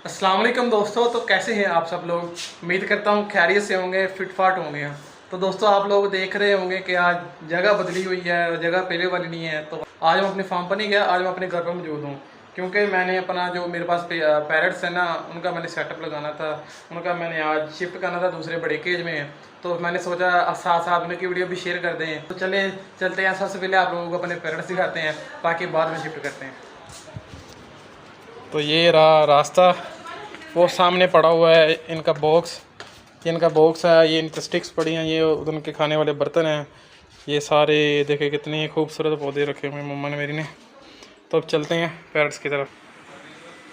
अस्सलाम वालेकुम दोस्तों। तो कैसे हैं आप सब लोग? उम्मीद करता हूँ खैरियत से होंगे, फिट फाट होंगे। तो दोस्तों आप लोग देख रहे होंगे कि आज जगह बदली हुई है और जगह पहले वाली नहीं है। तो आज मैं अपने फार्म पर नहीं गया, आज मैं अपने घर पर मौजूद हूँ, क्योंकि मैंने अपना जो मेरे पास पैरट्स है ना, उनका मैंने सेटअप लगाना था। उनका मैंने आज शिफ्ट करना था दूसरे बड़े केज में। तो मैंने सोचा साथ साथ उनकी वीडियो भी शेयर कर दें। तो चलते हैं। सबसे पहले आप लोगों को अपने पैरट्स दिखाते हैं, बाकी बाद में शिफ्ट करते हैं। तो ये रहा रास्ता, वो सामने पड़ा हुआ है इनका बॉक्स। ये इनका बॉक्स है, ये इनकी स्टिक्स पड़ी हैं, ये उनके खाने वाले बर्तन हैं। ये सारे देखे कितने खूबसूरत पौधे रखे हुए हैं मम्मा ने मेरी ने। तो अब चलते हैं पैरट्स की तरफ।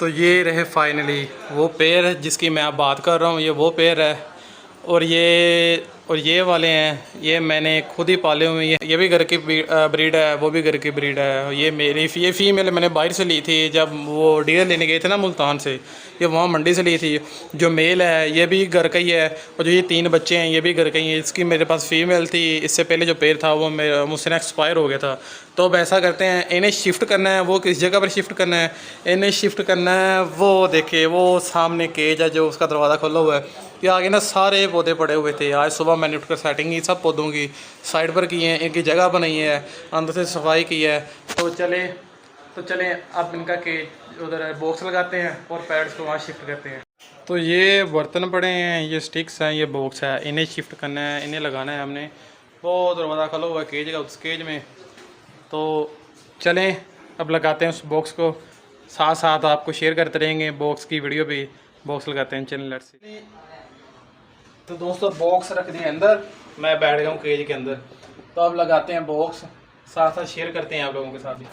तो ये रहे फाइनली वो पेड़ जिसकी मैं अब बात कर रहा हूँ। ये वो पेड़ है और ये वाले हैं, ये मैंने खुद ही पाले हुए हैं। ये भी घर की ब्रीड है, वो भी घर की ब्रीड है। ये फीमेल मैंने बाहर से ली थी, जब वो डियर लेने गए थे ना मुल्तान से। ये वहाँ मंडी से ली थी। जो मेल है ये भी घर का ही है, और जो ये 3 बच्चे हैं ये भी घर का ही है। इसकी मेरे पास फीमेल थी, इससे पहले जो पेड़ था वो मुझसे एक्सपायर हो गया था। तो अब ऐसा करते हैं, इन्हें शिफ्ट करना है। वो किस जगह पर शिफ्ट करना है? इन्हें शिफ्ट करना है, वो देखिए वो सामने केज है जो उसका दरवाज़ा खोला हुआ है। ये आगे ना सारे पौधे पड़े हुए थे। आज सुबह मैंने उठकर सेटिंग की, सब पौधों की साइड पर की है, इनकी जगह बनाई है, अंदर से सफाई की है। तो चलें अब इनका केज उधर बॉक्स लगाते हैं और पैड्स को वहाँ शिफ्ट करते हैं। तो ये बर्तन पड़े हैं, ये स्टिक्स हैं, ये बॉक्स है, इन्हें शिफ्ट करना है, इन्हें लगाना है हमने। वो दरवाज़ा खोला हुआ है केज का, उस केज में। तो चलें अब लगाते हैं उस बॉक्स को, साथ साथ आपको शेयर करते रहेंगे बॉक्स की वीडियो भी। बॉक्स लगाते हैं, चैनल से। तो दोस्तों बॉक्स रख दिए अंदर, मैं बैठ गया हूँ केज के अंदर। तो अब लगाते हैं बॉक्स, साथ साथ शेयर करते हैं आप लोगों के साथ भी।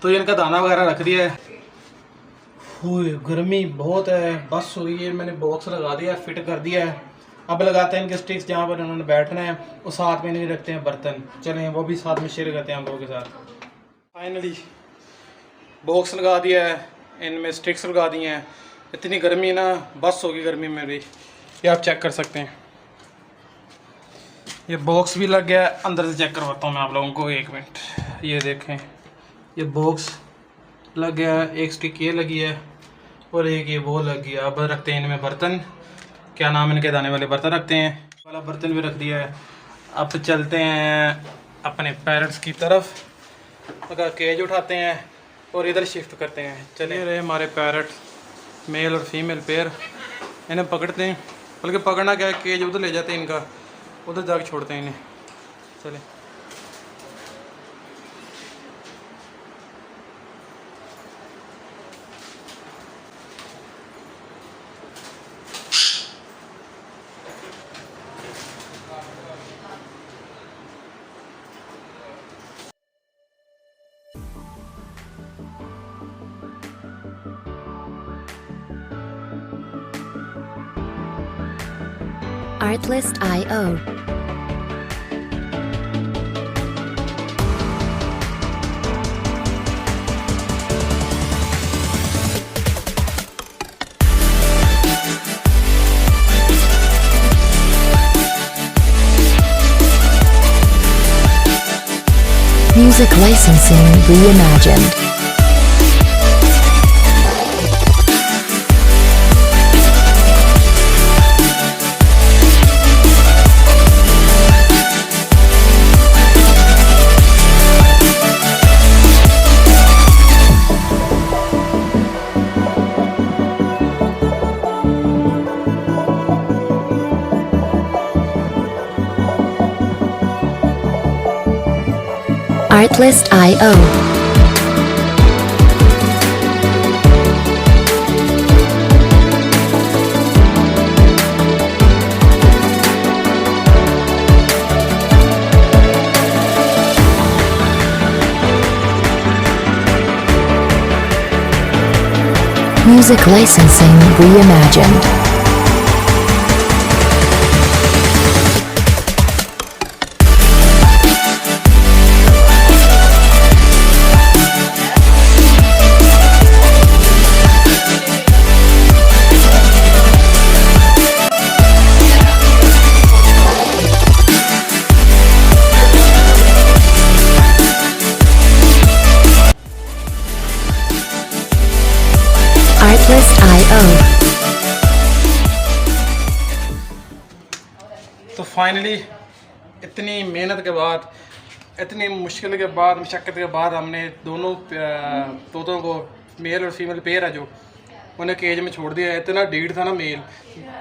तो इनका दाना वगैरह रख दिया है। गर्मी बहुत है, बस हो गई है। मैंने बॉक्स लगा दिया, फिट कर दिया है। अब लगाते हैं इनके स्टिक्स जहाँ पर उन्होंने बैठना है, और साथ में नहीं रखते हैं बर्तन। चलें वो भी साथ में शेयर करते हैं हम लोगों के साथ। फाइनली बॉक्स लगा दिया है, इनमें स्टिक्स लगा दिए हैं। इतनी गर्मी ना, बस होगी गर्मी में भी। ये आप चेक कर सकते हैं, ये बॉक्स भी लग गया है। अंदर से चेक करवाता हूँ मैं आप लोगों को, 1 मिनट। ये देखें, ये बॉक्स लग गया है, एक स्टिक ये लगी है और एक ये वो लग गया। अब रखते हैं इनमें बर्तन, क्या नाम इनके दाने वाले बर्तन रखते हैं। वाला बर्तन भी रख दिया है। अब चलते हैं अपने पैरट्स की तरफ। अगर केज उठाते हैं और इधर शिफ्ट करते हैं। चलिए रहे हमारे पैरट, मेल और फीमेल पेयर। इन्हें पकड़ते हैं, बल्कि पकड़ना क्या है, केज उधर ले जाते हैं इनका, उधर जाकर छोड़ते हैं इन्हें। चलें। Artlist.io. Music licensing reimagined. Artlist.io. Music licensing reimagined. Artlist.io. तो फाइनली इतनी मेहनत के बाद, इतनी मुश्किल के बाद, मशक्क़त के बाद हमने दोनों तोतों को, मेल और फीमेल पेयर है जो, उन्हें केज में छोड़ दिया है। इतना ढीठ था ना मेल,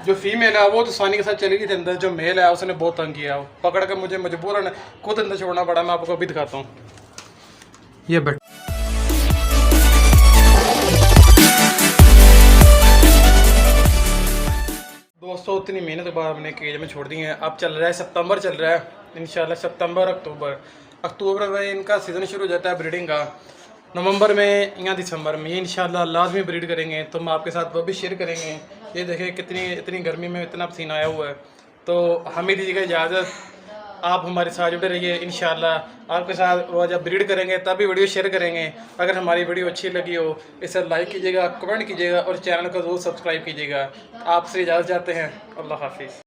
जो फीमेल है वो तो सानी के साथ चली गई थी अंदर, जो मेल है उसने बहुत तंग किया, पकड़ कर मुझे मजबूरन खुद अंदर छोड़ना पड़ा। मैं आपको अभी दिखाता हूँ, ये बट दोस्तों इतनी मेहनत के बाद हमने केज में छोड़ दी हैं। अब चल रहा है सितंबर, चल रहा है इंशाल्लाह सितंबर अक्टूबर में इनका सीज़न शुरू हो जाता है ब्रीडिंग का। नवंबर में या दिसंबर में ये इंशाल्लाह लाजमी ब्रीड करेंगे, तो हम आपके साथ वो भी शेयर करेंगे। ये देखें कितनी इतनी गर्मी में इतना पसीना आया हुआ है। तो हमें दीजिएगा इजाज़त, आप हमारे साथ जुड़े रहिए। इंशाल्लाह आपके साथ वो जब ब्रीड करेंगे तभी वीडियो शेयर करेंगे। अगर हमारी वीडियो अच्छी लगी हो इसे लाइक कीजिएगा, कमेंट कीजिएगा और चैनल को ज़रूर सब्सक्राइब कीजिएगा। आपसे इजाज़त चाहते हैं। अल्लाह हाफिज़।